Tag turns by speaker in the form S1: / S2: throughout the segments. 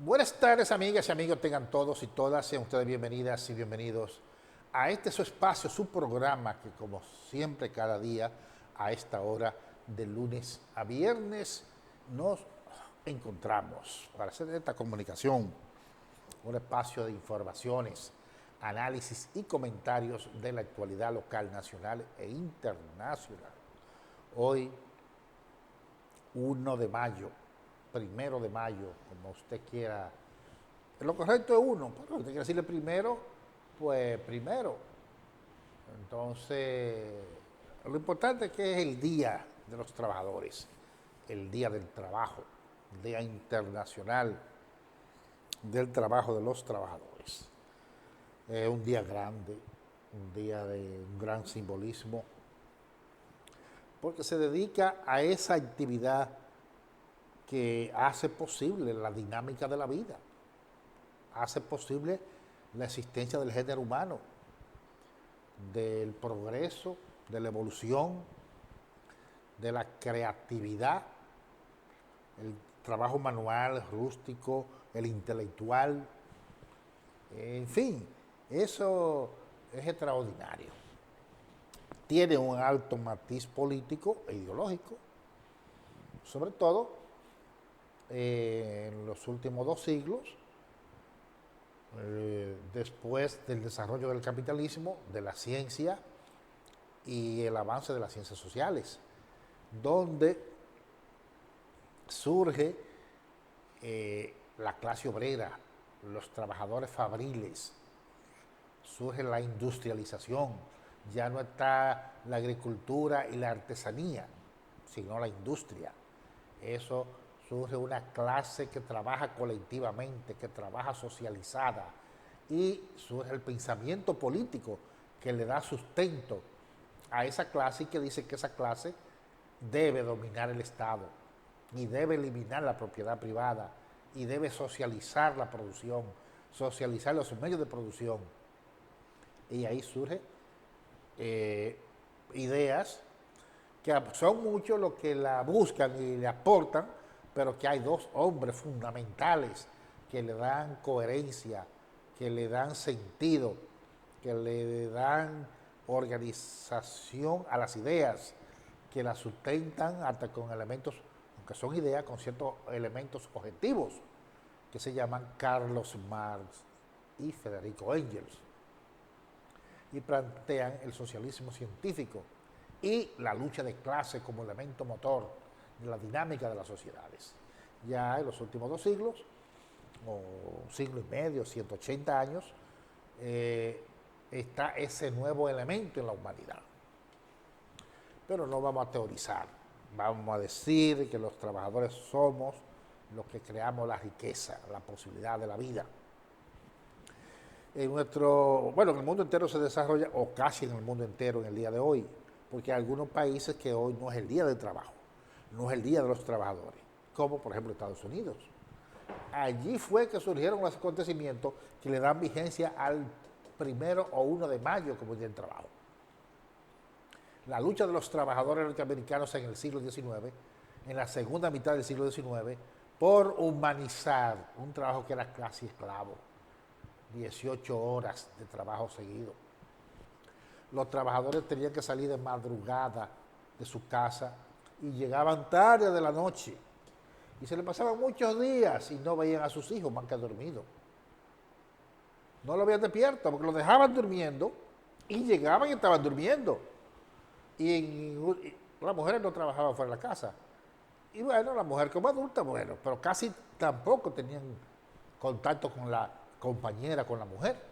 S1: Buenas tardes, amigas y amigos, tengan todos y todas, sean ustedes bienvenidas y bienvenidos a este su espacio, su programa que como siempre cada día a esta hora de lunes a viernes nos encontramos para hacer esta comunicación, un espacio de informaciones, análisis y comentarios de la actualidad local, nacional e internacional. Hoy 1 de mayo, 1 de mayo, como usted quiera. Lo correcto es uno, pero usted quiere decirle primero, pues primero. Entonces, lo importante es que es el Día de los Trabajadores, el Día del Trabajo, el Día Internacional del Trabajo de los Trabajadores. Es un día grande, un día de un gran simbolismo, porque se dedica a esa actividad que hace posible la dinámica de la vida, hace posible la existencia del género humano, del progreso, de la evolución, de la creatividad, el trabajo manual, rústico, el intelectual, en fin, eso es extraordinario. Tiene un alto matiz político e ideológico, sobre todo en los últimos 2 siglos, después del desarrollo del capitalismo, de la ciencia y el avance de las ciencias sociales, donde surge la clase obrera, los trabajadores fabriles, surge la industrialización, ya no está la agricultura y la artesanía, sino la industria. Eso surge una clase que trabaja colectivamente, que trabaja socializada, y surge el pensamiento político que le da sustento a esa clase y que dice que esa clase debe dominar el Estado y debe eliminar la propiedad privada y debe socializar la producción, socializar los medios de producción. Y ahí surgen ideas que son muchos los que la buscan y le aportan, pero que hay dos hombres fundamentales que le dan coherencia, que le dan sentido, que le dan organización a las ideas, que las sustentan hasta con elementos, aunque son ideas, con ciertos elementos objetivos, que se llaman Carlos Marx y Federico Engels, y plantean el socialismo científico y la lucha de clase como elemento motor de la dinámica de las sociedades. Ya en los últimos 2 siglos, o siglo y medio, 180 años, está ese nuevo elemento en la humanidad. Pero no vamos a teorizar, vamos a decir que los trabajadores somos los que creamos la riqueza, la posibilidad de la vida. En en el mundo entero se desarrolla, o casi en el mundo entero en el día de hoy, porque hay algunos países que hoy no es el día del trabajo, no es el día de los trabajadores, como por ejemplo Estados Unidos. Allí fue que surgieron los acontecimientos que le dan vigencia al 1 o 1 de mayo como Día del Trabajo. La lucha de los trabajadores norteamericanos en el siglo XIX, en la segunda mitad del siglo XIX, por humanizar un trabajo que era casi esclavo, 18 horas de trabajo seguido. Los trabajadores tenían que salir de madrugada de su casa y llegaban tarde de la noche. Y se le pasaban muchos días y no veían a sus hijos más que dormidos. No lo veían despierto porque los dejaban durmiendo y llegaban y estaban durmiendo. Y las mujeres no trabajaban fuera de la casa. Y bueno, la mujer como adulta, bueno, pero casi tampoco tenían contacto con la compañera, con la mujer.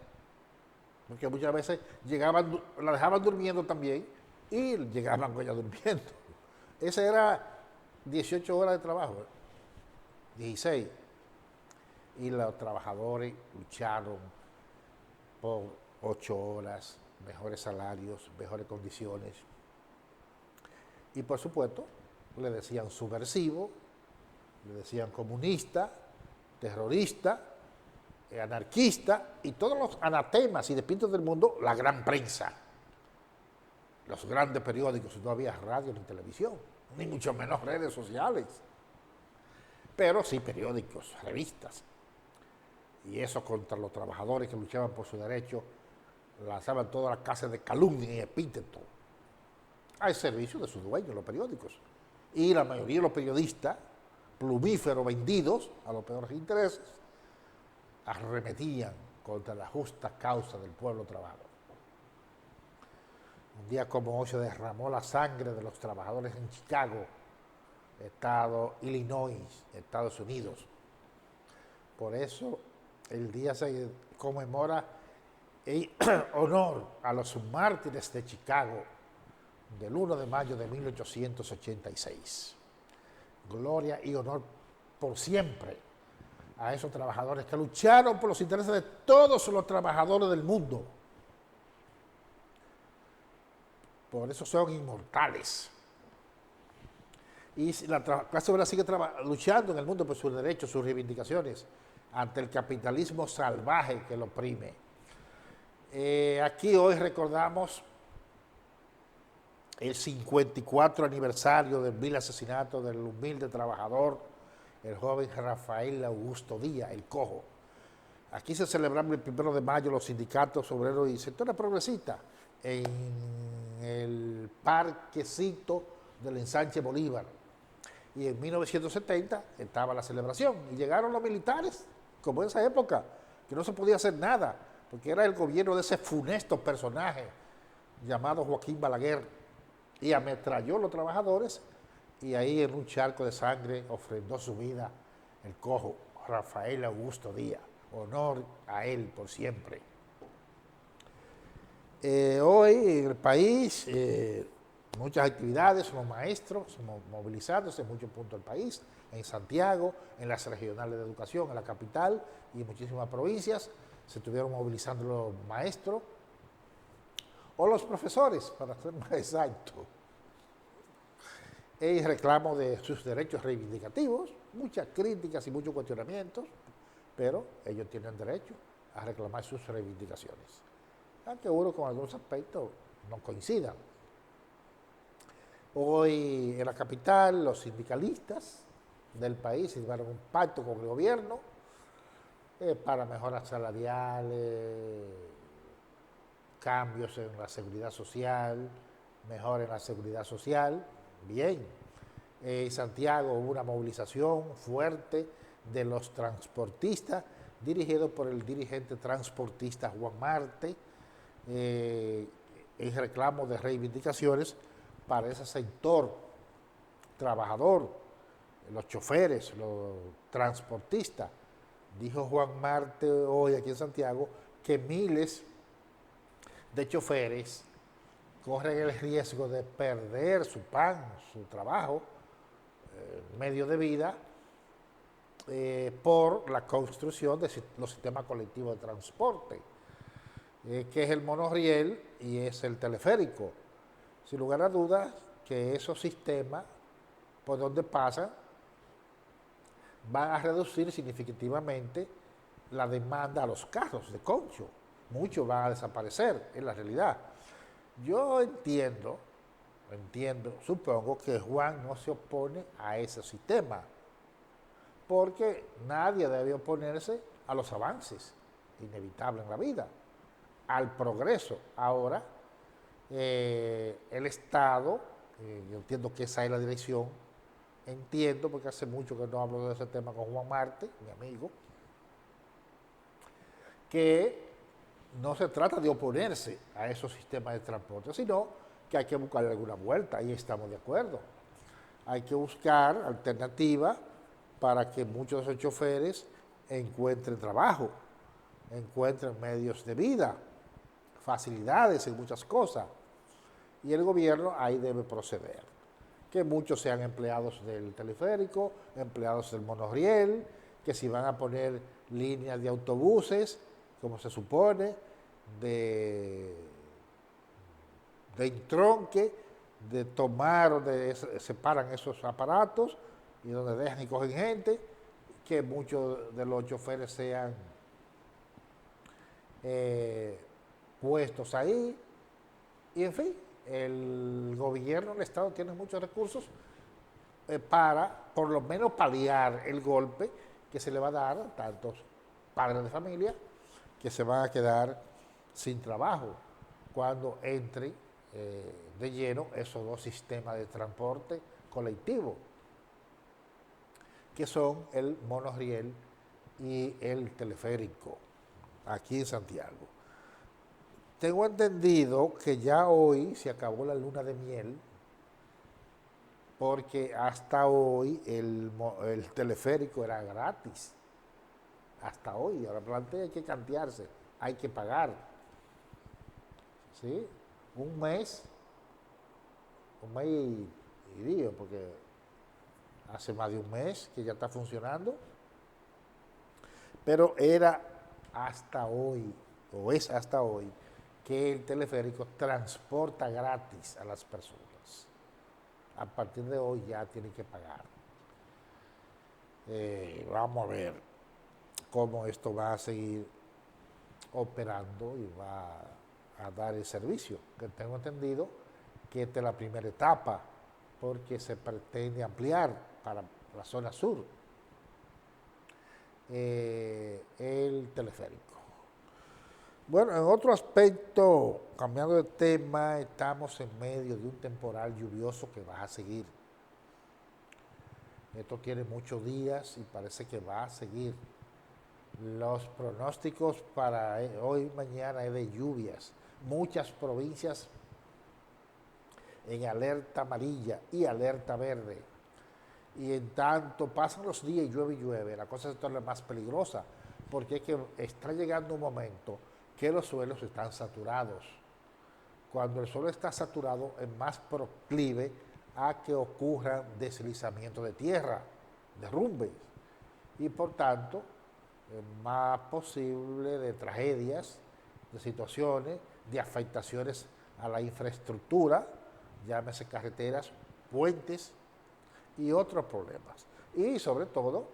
S1: Porque muchas veces llegaban, la dejaban durmiendo también y llegaban con ella durmiendo. Esa era 18 horas de trabajo, 16. Y los trabajadores lucharon por 8 horas, mejores salarios, mejores condiciones. Y por supuesto, le decían subversivo, le decían comunista, terrorista, anarquista y todos los anatemas y despintos del mundo, la gran prensa, los grandes periódicos, no había radio ni televisión, ni mucho menos redes sociales, pero sí periódicos, revistas. y eso contra los trabajadores que luchaban por su derecho, lanzaban todas las clases de calumnia y epítetos al servicio de sus dueños, los periódicos. Y la mayoría de los periodistas, plumíferos vendidos a los peores intereses, arremetían contra la justa causa del pueblo trabajador. Un día como hoy se derramó la sangre de los trabajadores en Chicago, estado Illinois, Estados Unidos. Por eso el día se conmemora en honor a los mártires de Chicago del 1 de mayo de 1886. Gloria y honor por siempre a esos trabajadores que lucharon por los intereses de todos los trabajadores del mundo. Por eso son inmortales. Y la clase obrera sigue luchando en el mundo por sus derechos, sus reivindicaciones, ante el capitalismo salvaje que lo oprime. Aquí hoy recordamos el 54 aniversario del vil asesinato del humilde trabajador, el joven Rafael Augusto Díaz, el Cojo. Aquí se celebraron el 1 de mayo los sindicatos obreros y sectores progresistas en el parquecito del ensanche Bolívar. Y en 1970 estaba la celebración y llegaron los militares, como en esa época, que no se podía hacer nada, porque era el gobierno de ese funesto personaje llamado Joaquín Balaguer, y ametralló a los trabajadores, y ahí en un charco de sangre ofrendó su vida el Cojo, Rafael Augusto Díaz. Honor a él por siempre. Hoy en el país, muchas actividades, somos maestros, somos movilizados en muchos puntos del país, en Santiago, en las regionales de educación, en la capital y en muchísimas provincias, se estuvieron movilizando los maestros o los profesores, para ser más exacto, en reclamo de sus derechos reivindicativos, muchas críticas y muchos cuestionamientos, pero ellos tienen derecho a reclamar sus reivindicaciones, aunque uno con algunos aspectos no coincidan. Hoy en la capital los sindicalistas del país firmaron un pacto con el gobierno para mejoras salariales, cambios en la seguridad social, mejora en la seguridad social. Bien, en Santiago hubo una movilización fuerte de los transportistas, dirigido por el dirigente transportista Juan Marte, en reclamo de reivindicaciones para ese sector trabajador, los choferes, los transportistas. Dijo Juan Marte hoy aquí en Santiago que miles de choferes corren el riesgo de perder su pan, su trabajo, medio de vida, por la construcción de los sistemas colectivos de transporte, que es el monorriel y es el teleférico. Sin lugar a dudas que esos sistemas, por donde pasan, van a reducir significativamente la demanda a los carros de concho. Muchos van a desaparecer, es la realidad. Yo entiendo, supongo que Juan no se opone a ese sistema, porque nadie debe oponerse a los avances inevitables en la vida, al progreso. Ahora, el Estado, yo entiendo que esa es la dirección, entiendo, porque hace mucho que no hablo de ese tema con Juan Marte, mi amigo, que no se trata de oponerse a esos sistemas de transporte, sino que hay que buscarle alguna vuelta, ahí estamos de acuerdo. Hay que buscar alternativas para que muchos de esos choferes encuentren trabajo, encuentren medios de vida, facilidades en muchas cosas. Y el gobierno ahí debe proceder. Que muchos sean empleados del teleférico, empleados del monorriel, que si van a poner líneas de autobuses, como se supone, de entronque, de tomar donde separan esos aparatos y donde dejan y cogen gente, que muchos de los choferes sean puestos ahí, y en fin, el gobierno, el Estado tiene muchos recursos para por lo menos paliar el golpe que se le va a dar a tantos padres de familia que se van a quedar sin trabajo cuando entre de lleno esos dos sistemas de transporte colectivo, que son el monorriel y el teleférico, aquí en Santiago. Tengo entendido que ya hoy se acabó la luna de miel, porque hasta hoy el teleférico era gratis. Hasta hoy, ahora plantea hay que cantearse, hay que pagar. ¿Sí? Un mes, un mes y día, porque hace más de un mes que ya está funcionando, pero era hasta hoy, o es hasta hoy, que el teleférico transporta gratis a las personas. A partir de hoy ya tienen que pagar. Vamos a ver cómo esto va a seguir operando y va a dar el servicio. Que tengo entendido que esta es la primera etapa, porque se pretende ampliar para la zona sur el teleférico. Bueno, en otro aspecto, cambiando de tema, estamos en medio de un temporal lluvioso que va a seguir. Esto tiene muchos días y parece que va a seguir. Los pronósticos para hoy y mañana es de lluvias. Muchas provincias en alerta amarilla y alerta verde. Y en tanto pasan los días y llueve, la cosa se torna más peligrosa, porque es que está llegando un momento que los suelos están saturados. Cuando el suelo está saturado es más proclive a que ocurran deslizamientos de tierra, derrumbes, y por tanto es más posible de tragedias, de situaciones, de afectaciones a la infraestructura, llámese carreteras, puentes y otros problemas. Y sobre todo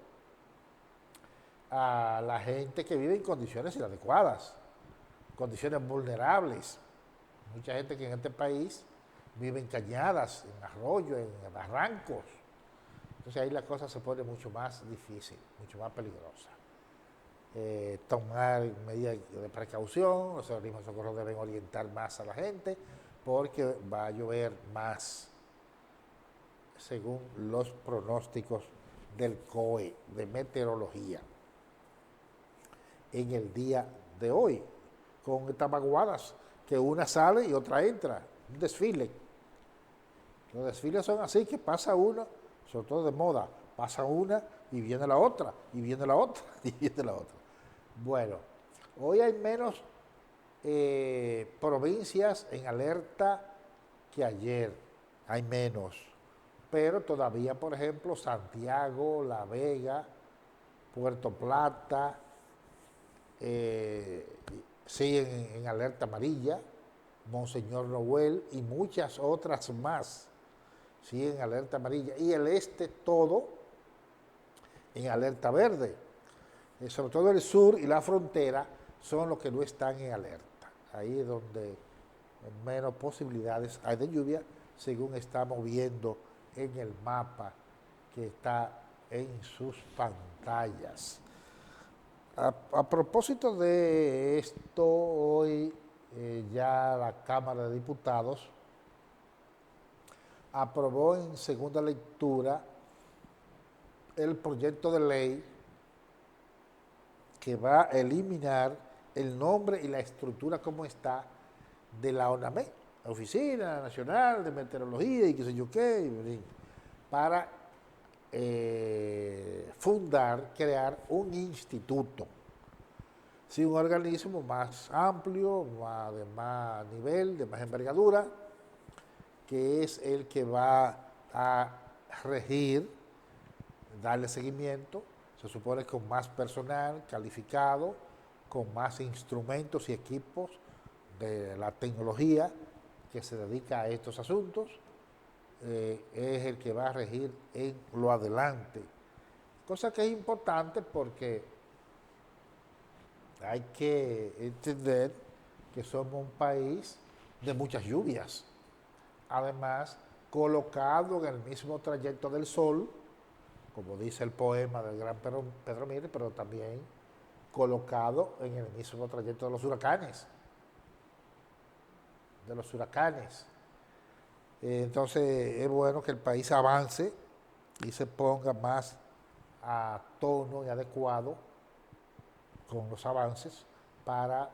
S1: a la gente que vive en condiciones inadecuadas, condiciones vulnerables. Mucha gente que en este país vive en cañadas, en arroyos, en barrancos. Entonces ahí la cosa se pone mucho más difícil, mucho más peligrosa. Tomar medidas de precaución, los organismos de socorro deben orientar más a la gente, porque va a llover más, según los pronósticos del COE, de meteorología, en el día de hoy, con estas vaguadas, que una sale y otra entra, un desfile. Los desfiles son así, que pasa una, sobre todo de moda, pasa una y viene la otra, y viene la otra, y viene la otra. Bueno, hoy hay menos provincias en alerta que ayer, hay menos, pero todavía, por ejemplo, Santiago, La Vega, Puerto Plata, siguen en alerta amarilla, Monseñor Noel y muchas otras más siguen en alerta amarilla, y el este todo en alerta verde. Sobre todo el sur y la frontera son los que no están en alerta. Ahí es donde menos posibilidades hay de lluvia, según estamos viendo en el mapa que está en sus pantallas. A propósito de esto, hoy ya la Cámara de Diputados aprobó en segunda lectura el proyecto de ley que va a eliminar el nombre y la estructura como está de la ONAME, la Oficina Nacional de Meteorología y qué sé yo qué, para crear un instituto, sí, un organismo más amplio, de más nivel, de más envergadura, que es el que va a regir, darle seguimiento, se supone con más personal calificado, con más instrumentos y equipos de la tecnología que se dedica a estos asuntos, es el que va a regir en lo adelante. Cosa que es importante porque hay que entender que somos un país de muchas lluvias. Además, colocado en el mismo trayecto del Sol, como dice el poema del gran Pedro Mírez, pero también colocado en el mismo trayecto de los huracanes. Entonces es bueno que el país avance y se ponga más a tono y adecuado con los avances para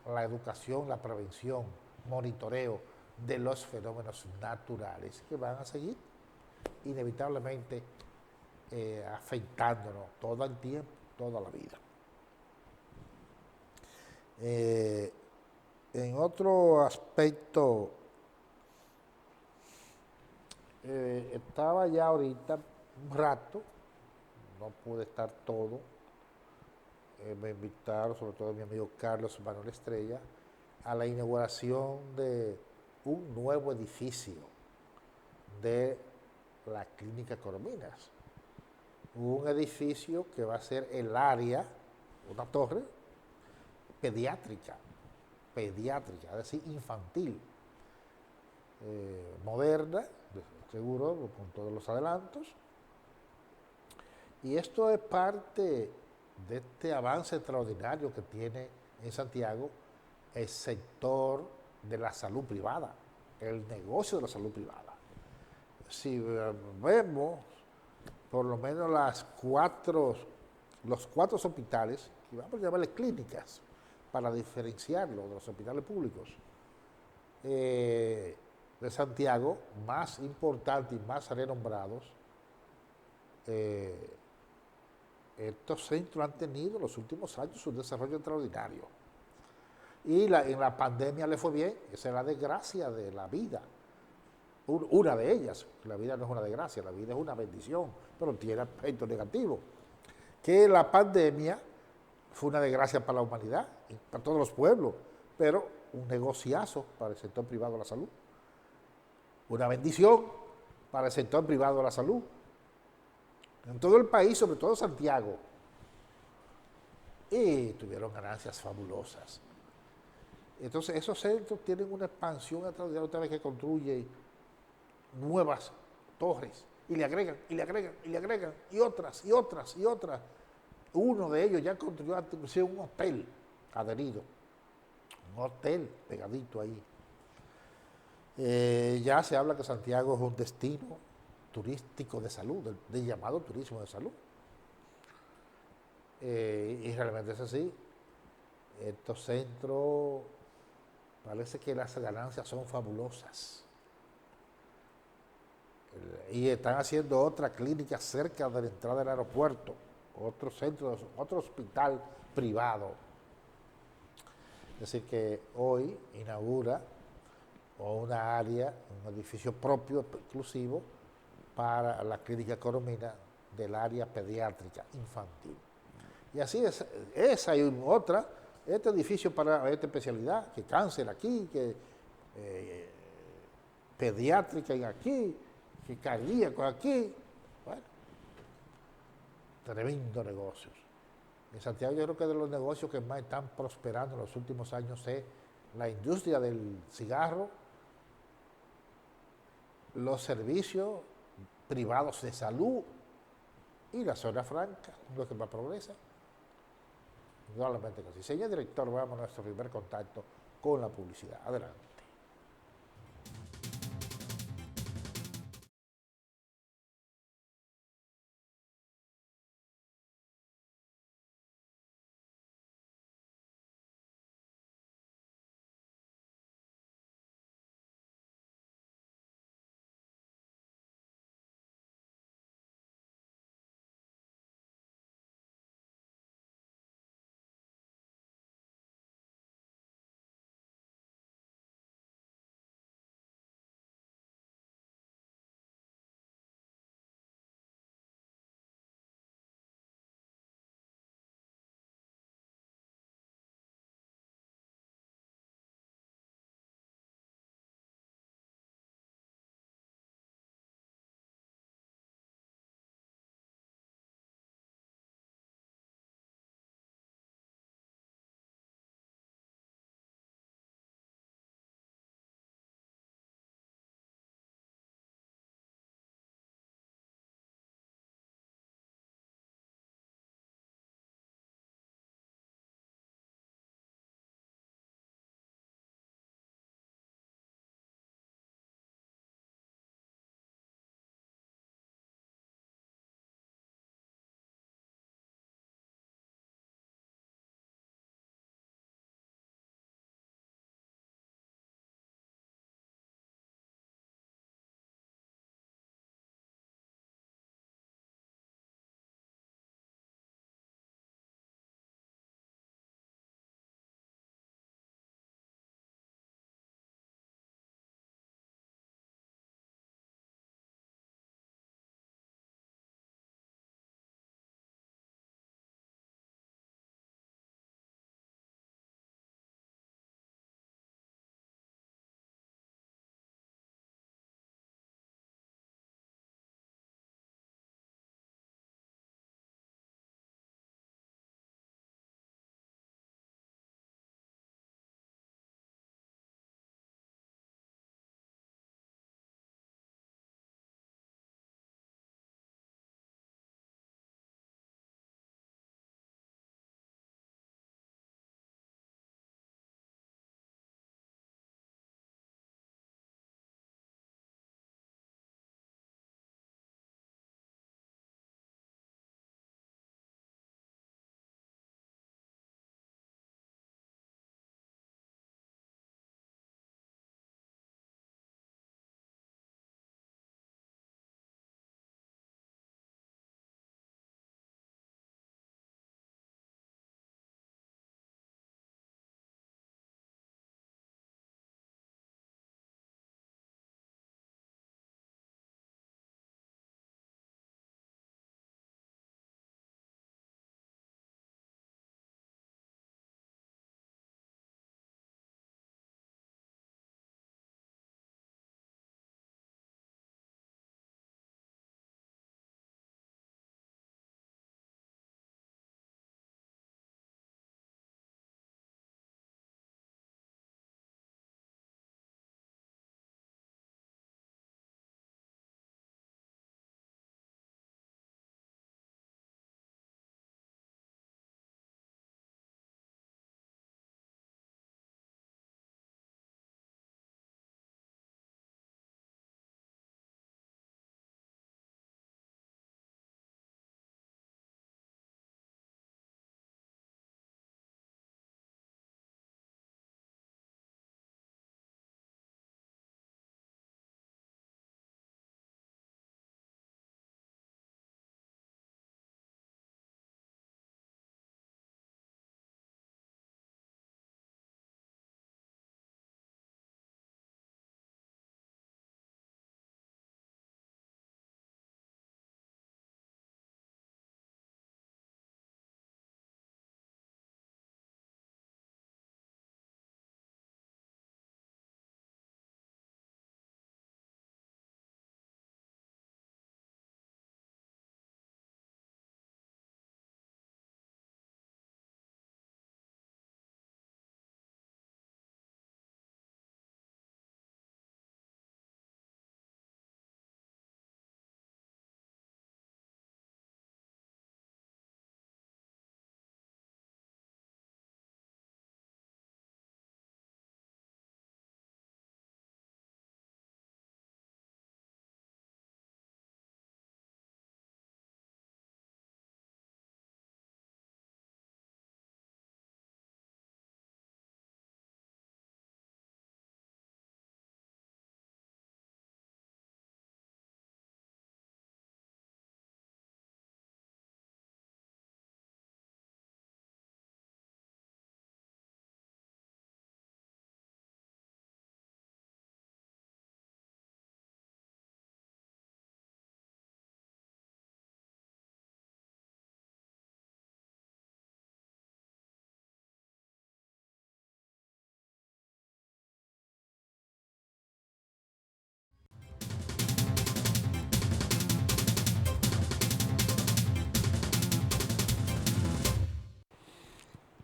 S1: la educación, la prevención, monitoreo de los fenómenos naturales que van a seguir inevitablemente afectándonos todo el tiempo, toda la vida. En otro aspecto, estaba ya ahorita un rato, no pude estar todo, me invitaron, sobre todo mi amigo Carlos Manuel Estrella, a la inauguración de un nuevo edificio de la Clínica Corominas. Un edificio que va a ser el área, una torre pediátrica, es decir, infantil, moderna, seguro, con todos los adelantos. Y esto es parte de este avance extraordinario que tiene en Santiago el sector de la salud privada, el negocio de la salud privada. Si vemos por lo menos los cuatro hospitales, y vamos a llamarles clínicas, para diferenciarlo de los hospitales públicos de Santiago, más importantes y más renombrados, estos centros han tenido en los últimos años un desarrollo extraordinario. Y en la pandemia le fue bien, esa es la desgracia de la vida. Una de ellas, la vida no es una desgracia, la vida es una bendición, pero tiene aspectos negativos. Que la pandemia fue una desgracia para la humanidad, para todos los pueblos, pero un negociazo para el sector privado de la salud. Una bendición para el sector privado de la salud. En todo el país, sobre todo Santiago, y tuvieron ganancias fabulosas. Entonces, esos centros tienen una expansión extraordinaria otra vez que construyen nuevas torres, y le agregan, y le agregan, y le agregan, y otras, y otras, y otras. Uno de ellos ya construyó un hotel adherido, un hotel pegadito ahí. Ya se habla que Santiago es un destino turístico de salud, del llamado turismo de salud. Y realmente es así. Estos centros, parece que las ganancias son fabulosas. Y están haciendo otra clínica cerca de la entrada del aeropuerto, otro centro, otro hospital privado. Es decir, que hoy inaugura una área, un edificio propio, exclusivo, para la Clínica Coromina del área pediátrica infantil. Y así es, esa y otra, este edificio para esta especialidad, que cáncer aquí, que pediátrica aquí, que cardíaco aquí. Bueno, tremendo negocios. En Santiago yo creo que de los negocios que más están prosperando en los últimos años es la industria del cigarro, los servicios privados de salud y la zona franca, lo que más progresa. Indudablemente que sí. Señor director, vamos a nuestro primer contacto con la publicidad. Adelante.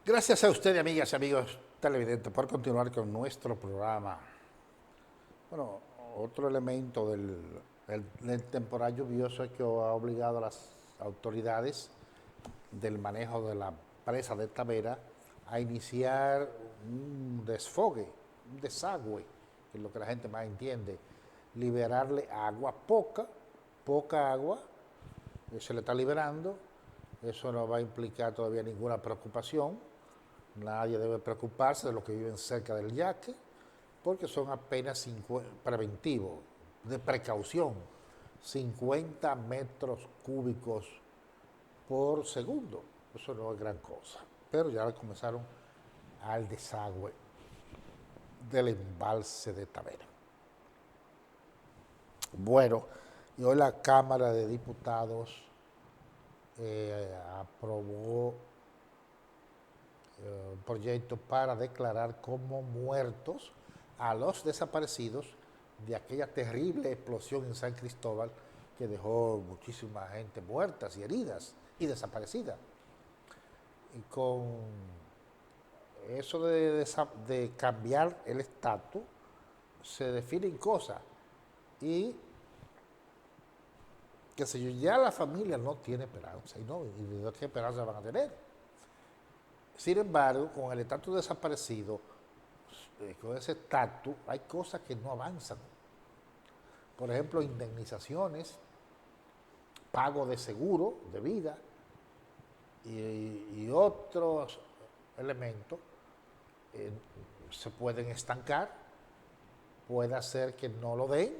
S1: Gracias a usted, amigas y amigos televidentes, por continuar con nuestro programa. Bueno, otro elemento del temporal lluvioso es que ha obligado a las autoridades del manejo de la presa de Tavera a iniciar un desfogue, un desagüe, que es lo que la gente más entiende, liberarle agua, poca agua, se le está liberando. Eso no va a implicar todavía ninguna preocupación. Nadie debe preocuparse de los que viven cerca del yaque, porque son apenas preventivos, de precaución, 50 metros cúbicos por segundo. Eso no es gran cosa. Pero ya comenzaron al desagüe del embalse de Tavera. Bueno, y hoy la Cámara de Diputados aprobó un proyecto para declarar como muertos a los desaparecidos de aquella terrible explosión en San Cristóbal que dejó muchísima gente muertas y heridas y desaparecida. Y con eso de cambiar el estatus, se definen cosas. Y, qué sé yo, ya la familia no tiene esperanza. ¿Y de qué esperanza van a tener? Sin embargo, con el estatus desaparecido, con ese estatus, hay cosas que no avanzan. Por ejemplo, indemnizaciones, pago de seguro de vida y otros elementos se pueden estancar, puede hacer que no lo den,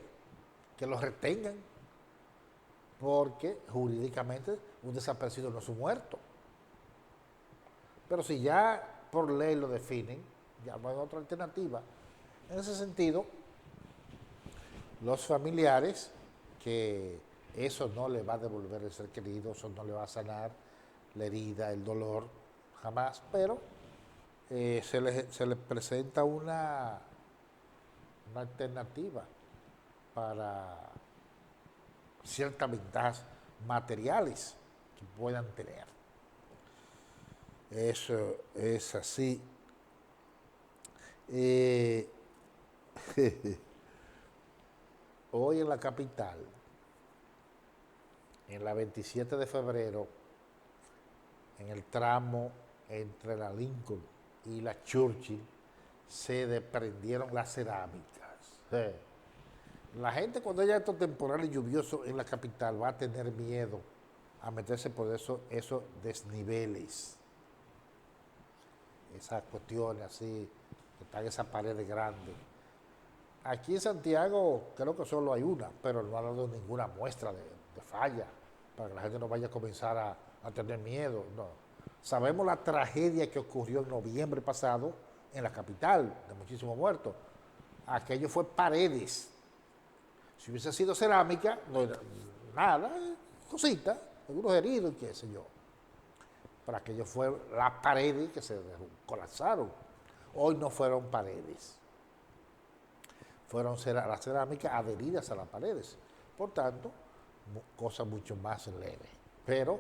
S1: que lo retengan, porque jurídicamente un desaparecido no es un muerto. Pero si ya por ley lo definen, ya no hay otra alternativa. En ese sentido, los familiares, que eso no le va a devolver el ser querido, eso no le va a sanar la herida, el dolor, jamás, pero se les presenta una alternativa para ciertas ventajas materiales que puedan tener. Eso es así. Hoy en la capital, en la 27 de febrero, en el tramo entre la Lincoln y la Churchill, se desprendieron las cerámicas. La gente, cuando haya estos temporales lluviosos en la capital, va a tener miedo a meterse por esos desniveles, esas cuestiones así, que están esas paredes grandes. Aquí en Santiago creo que solo hay una, pero no ha dado ninguna muestra de falla, para que la gente no vaya a comenzar a tener miedo. No. Sabemos la tragedia que ocurrió en noviembre pasado en la capital, de muchísimos muertos. Aquello fue paredes. Si hubiese sido cerámica, no era nada, cositas, algunos heridos, qué sé yo. Pero aquello fue las paredes que se colapsaron. Hoy no fueron paredes. Fueron las cerámicas adheridas a las paredes. Por tanto, cosas mucho más leves. Pero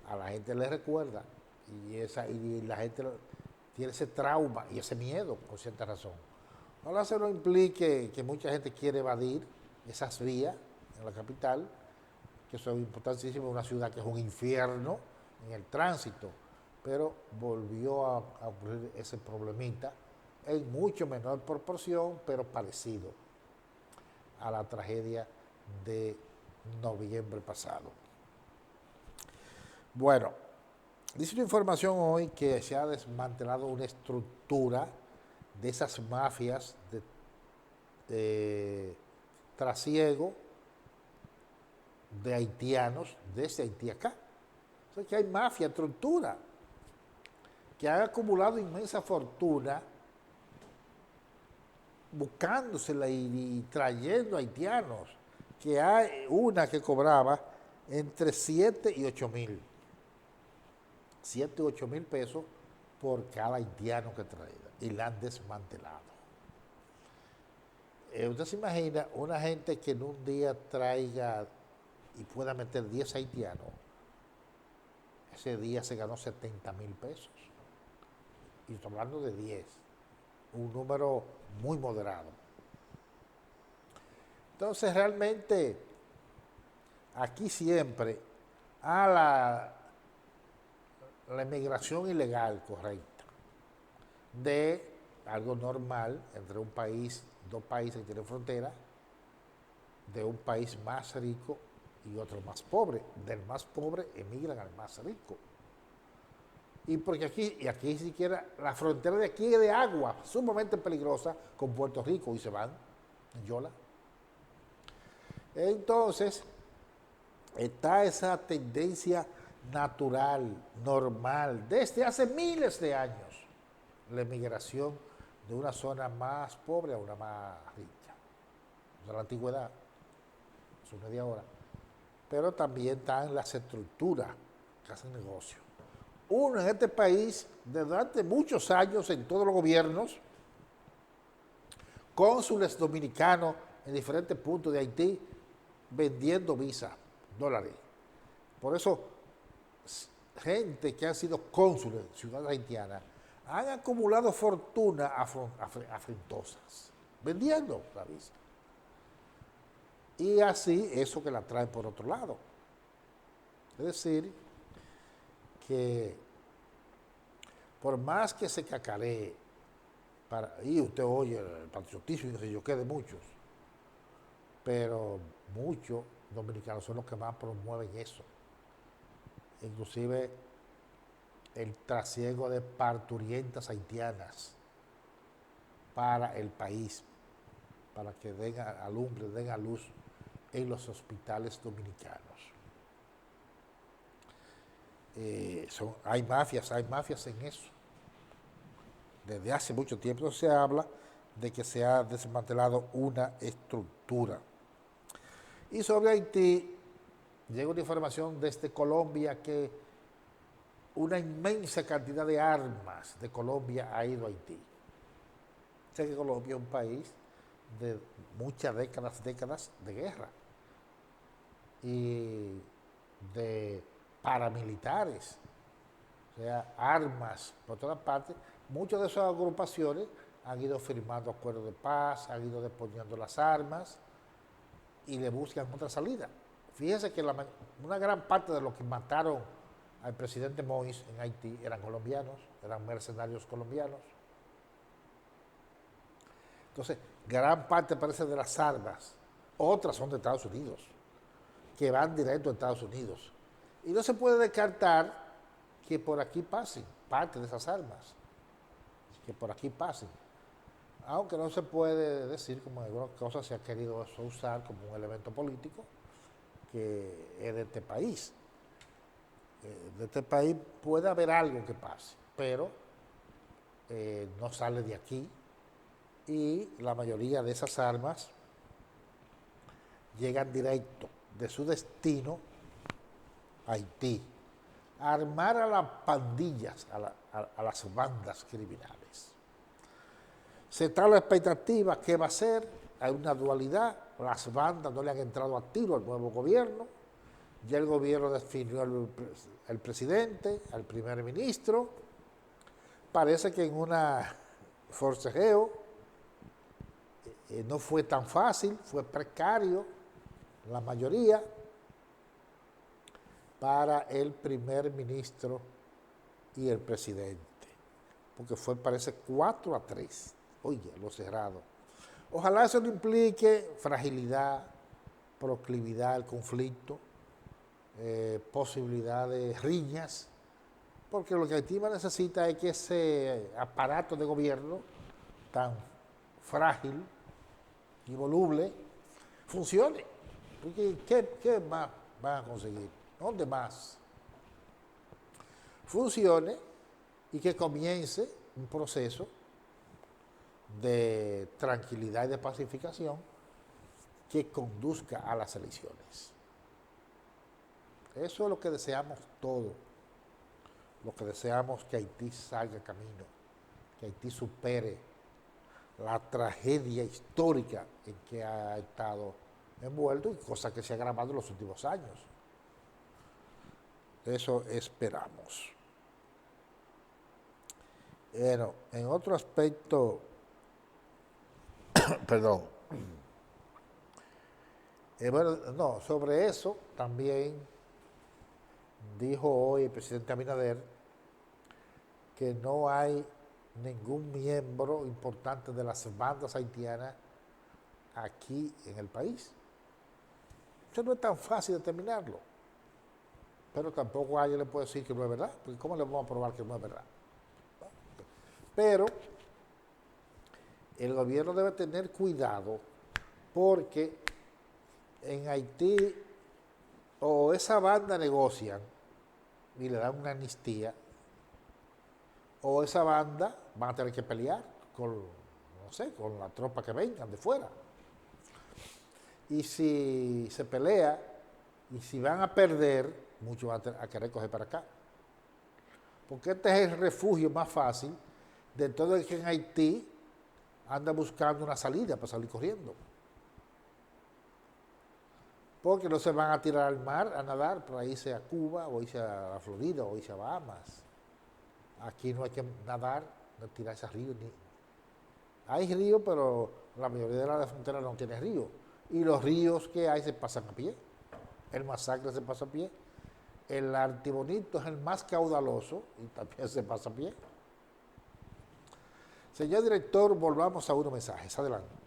S1: a la gente le recuerda y la gente tiene ese trauma y ese miedo, por cierta razón. Ojalá se no implique que mucha gente quiere evadir esas vías en la capital, que son importantísimas, una ciudad que es un infierno en el tránsito, pero volvió a ocurrir ese problemita en mucho menor proporción, pero parecido a la tragedia de noviembre pasado. Bueno, dice una información hoy que se ha desmantelado una estructura de esas mafias de trasiego de haitianos desde Haití acá. O sea, que hay mafia, estructura, que han acumulado inmensa fortuna buscándosela y trayendo haitianos, que hay una que cobraba entre 7 y 8 mil. 7 u 8 mil pesos por cada haitiano que traía, y la han desmantelado. Usted se imagina una gente que en un día traiga y pueda meter 10 haitianos, ese día se ganó 70 mil pesos. y estoy hablando de 10, un número muy moderado. Entonces realmente aquí siempre a la inmigración ilegal correcta de algo normal entre un país, dos países que tienen frontera, de un país más rico y otro más pobre. Del más pobre emigran al más rico. Y porque aquí siquiera la frontera de aquí es de agua, sumamente peligrosa con Puerto Rico y se van en Yola. Entonces, está esa tendencia natural, normal, desde hace miles de años, la emigración de una zona más pobre a una más rica. De la antigüedad, eso no es de ahora. Pero también están las estructuras que hacen negocio. Uno en este país, durante muchos años, en todos los gobiernos, cónsules dominicanos en diferentes puntos de Haití vendiendo visas, dólares. Por eso, gente que han sido cónsules, ciudadanas haitianas, han acumulado fortuna afrentosas, vendiendo la visa. Y así, eso que la traen por otro lado. Es decir, que por más que se cacaree, y usted oye el patriotismo y no sé yo qué de muchos, pero muchos dominicanos son los que más promueven eso. Inclusive el trasiego de parturientas haitianas para el país, para que den alumbre, den a luz en los hospitales dominicanos. Hay mafias en eso. Desde hace mucho tiempo se habla de que se ha desmantelado una estructura. Y sobre Haití, llega una información desde Colombia que una inmensa cantidad de armas de Colombia ha ido a Haití. Sé que Colombia es un país de muchas décadas de guerra y de paramilitares, o sea, armas por todas partes. Muchas de esas agrupaciones han ido firmando acuerdos de paz, han ido deponiendo las armas y le buscan otra salida. Fíjense que una gran parte de los que mataron al presidente Moïse en Haití eran colombianos, eran mercenarios colombianos. Entonces, gran parte parece de las armas, otras son de Estados Unidos, que van directo a Estados Unidos. Y no se puede descartar que por aquí pasen parte de esas armas, que por aquí pasen. Aunque no se puede decir, como en algunas cosas se ha querido usar como un elemento político, que es de este país. De este país puede haber algo que pase, pero no sale de aquí y la mayoría de esas armas llegan directo de su destino a Haití, a armar a las pandillas, a las bandas criminales. Se está la expectativa, ¿qué va a ser? Hay una dualidad, las bandas no le han entrado a tiro al nuevo gobierno, ya el gobierno definió el presidente, al primer ministro, parece que en una forcejeo no fue tan fácil, fue precario la mayoría para el primer ministro y el presidente, porque fue, parece, 4-3, oye, lo cerrado. Ojalá eso no implique fragilidad, proclividad al conflicto, posibilidad de riñas, porque lo que Haití necesita es que ese aparato de gobierno tan frágil y voluble funcione. Porque ¿qué más van a conseguir? ¿Dónde más? Funcione y que comience un proceso de tranquilidad y de pacificación que conduzca a las elecciones. Eso es lo que deseamos todos. Lo que deseamos que Haití salga camino, que Haití supere la tragedia histórica en que ha estado envuelto y cosa que se ha agravado en los últimos años. Eso esperamos. Bueno, en otro aspecto, perdón, bueno, no, sobre eso también dijo hoy el presidente Abinader que no hay ningún miembro importante de las bandas haitianas aquí en el país. Eso no es tan fácil determinarlo, pero tampoco a alguien le puede decir que no es verdad, porque ¿cómo le vamos a probar que no es verdad? Pero el gobierno debe tener cuidado porque en Haití o esa banda negocian y le dan una amnistía, o esa banda van a tener que pelear con, no sé, con la tropa que vengan de fuera. Y si se pelea y si van a perder, muchos van a querer coger para acá. Porque este es el refugio más fácil de todo el que en Haití anda buscando una salida para salir corriendo. Porque no se van a tirar al mar a nadar para irse a Cuba o irse a la Florida o irse a Bahamas. Aquí no hay que nadar, no tirarse a ríos. Hay ríos, pero la mayoría de la frontera no tiene ríos. Y los ríos que hay se pasan a pie. El Masacre se pasa a pie. El Artibonito es el más caudaloso y también se pasa a pie. Señor director, volvamos a unos mensajes. Adelante.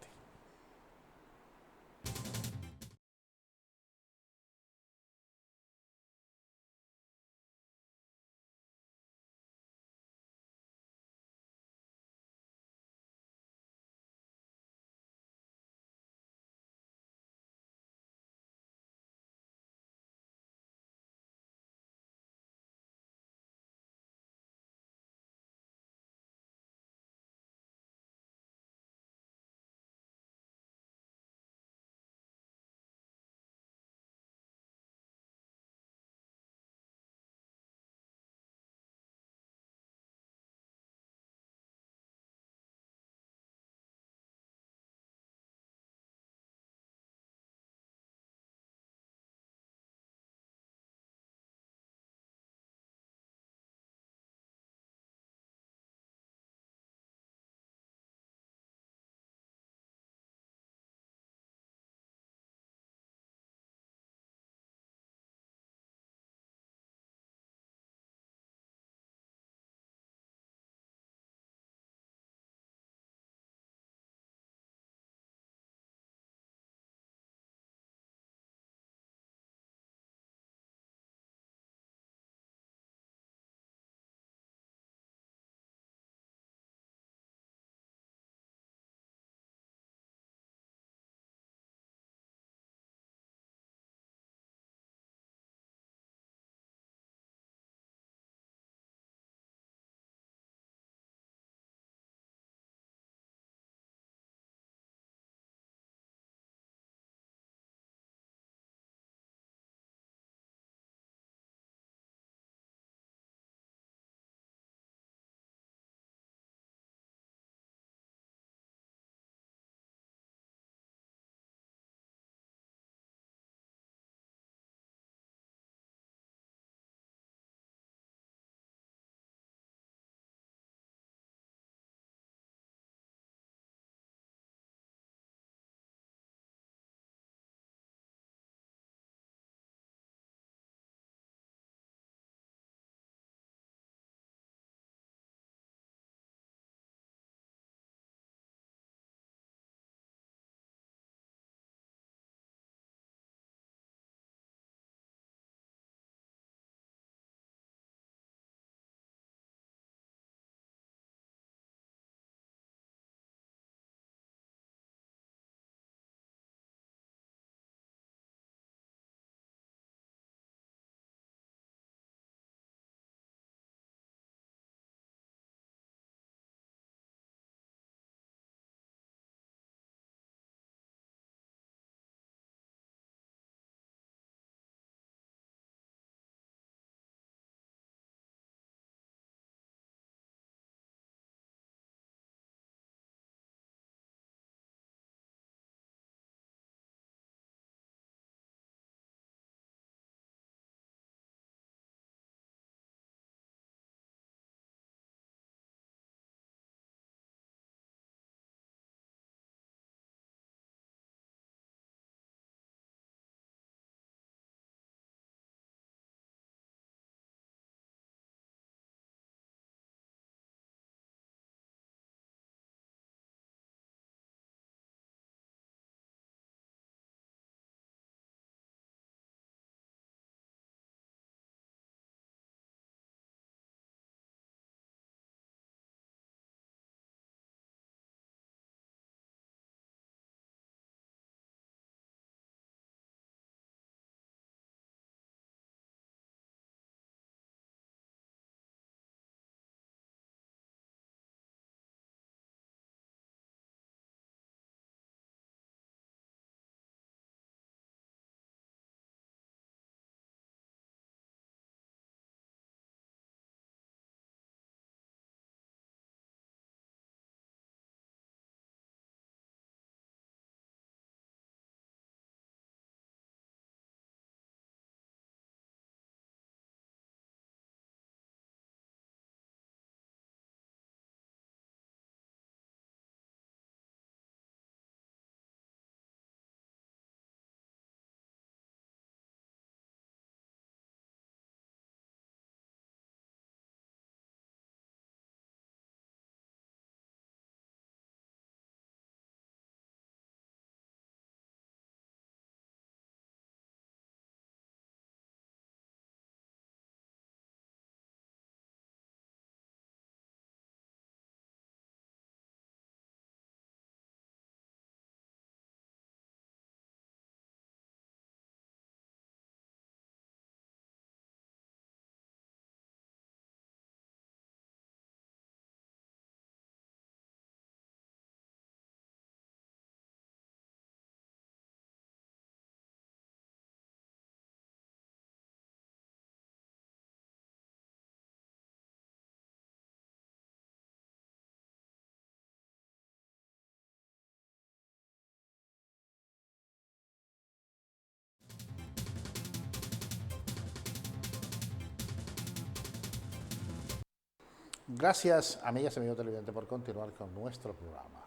S1: Gracias, amigas y amigos televidentes, por continuar con nuestro programa.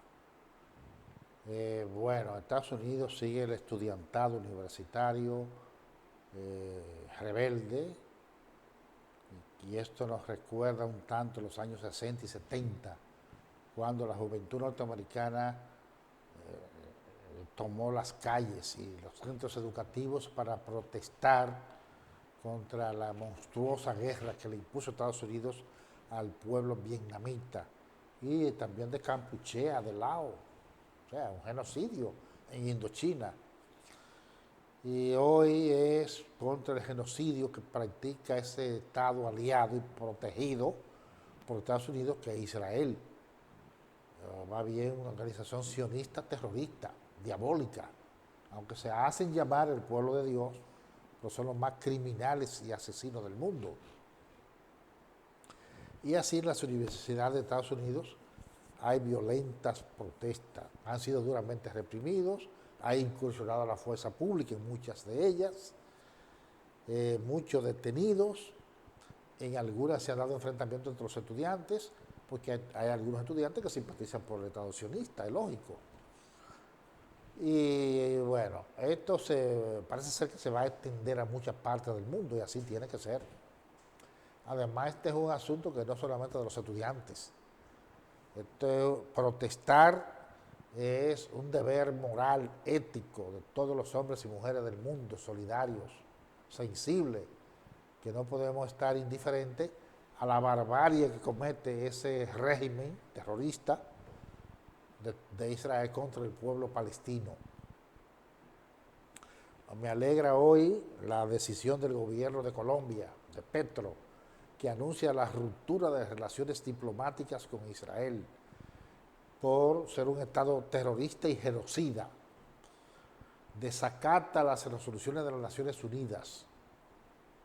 S1: Bueno, Estados Unidos sigue el estudiantado universitario rebelde, y esto nos recuerda un tanto los años 60 y 70, cuando la juventud norteamericana tomó las calles y los centros educativos para protestar contra la monstruosa guerra que le impuso Estados Unidos al pueblo vietnamita y también de Kampuchea, de Laos, o sea, un genocidio en Indochina. Y hoy es contra el genocidio que practica ese Estado aliado y protegido por Estados Unidos, que es Israel. Va bien una organización sionista terrorista, diabólica, aunque se hacen llamar el pueblo de Dios, pero son los más criminales y asesinos del mundo. Y así en las universidades de Estados Unidos hay violentas protestas, han sido duramente reprimidos, ha incursionado la fuerza pública en muchas de ellas, muchos detenidos, en algunas se han dado enfrentamientos entre los estudiantes, porque hay algunos estudiantes que simpatizan por el Estado sionista, es lógico. Y bueno, esto parece ser que se va a extender a muchas partes del mundo y así tiene que ser. Además, este es un asunto que no solamente de los estudiantes. Protestar es un deber moral, ético de todos los hombres y mujeres del mundo, solidarios, sensibles, que no podemos estar indiferentes a la barbarie que comete ese régimen terrorista de Israel contra el pueblo palestino. Me alegra hoy la decisión del gobierno de Colombia, de Petro, que anuncia la ruptura de relaciones diplomáticas con Israel por ser un Estado terrorista y genocida. Desacata las resoluciones de las Naciones Unidas.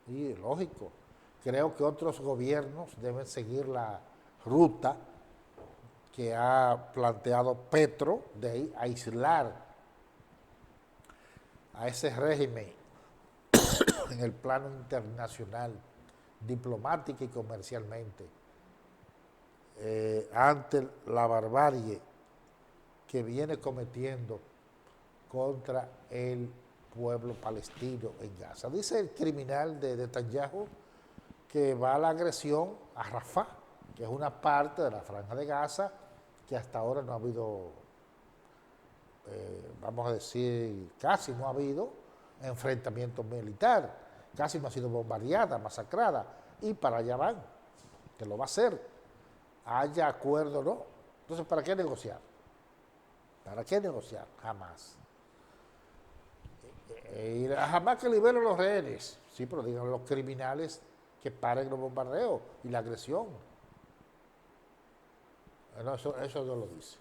S1: Y lógico, creo que otros gobiernos deben seguir la ruta que ha planteado Petro de aislar a ese régimen en el plano internacional, diplomática y comercialmente, ante la barbarie que viene cometiendo contra el pueblo palestino en Gaza. Dice el criminal de Netanyahu que va a la agresión a Rafah, que es una parte de la franja de Gaza que hasta ahora no ha habido, vamos a decir, casi no ha habido enfrentamiento militar, casi no ha sido bombardeada, masacrada, y para allá van, que lo va a hacer, haya acuerdo o no. Entonces, ¿para qué negociar? ¿Para qué negociar? Jamás. Jamás que liberen los rehenes. Sí, pero digan los criminales que paren los bombardeos y la agresión. No, eso no lo dice.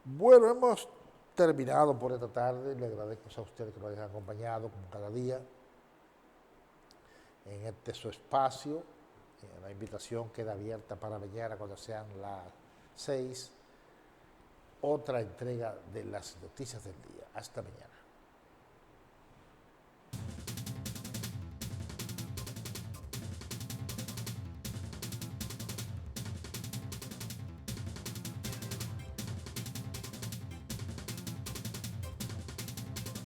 S1: Bueno, hemos terminado por esta tarde. Le agradezco a ustedes que nos hayan acompañado como cada día en este su espacio. La invitación queda abierta para mañana cuando sean las 6. Otra entrega de las noticias del día. Hasta mañana.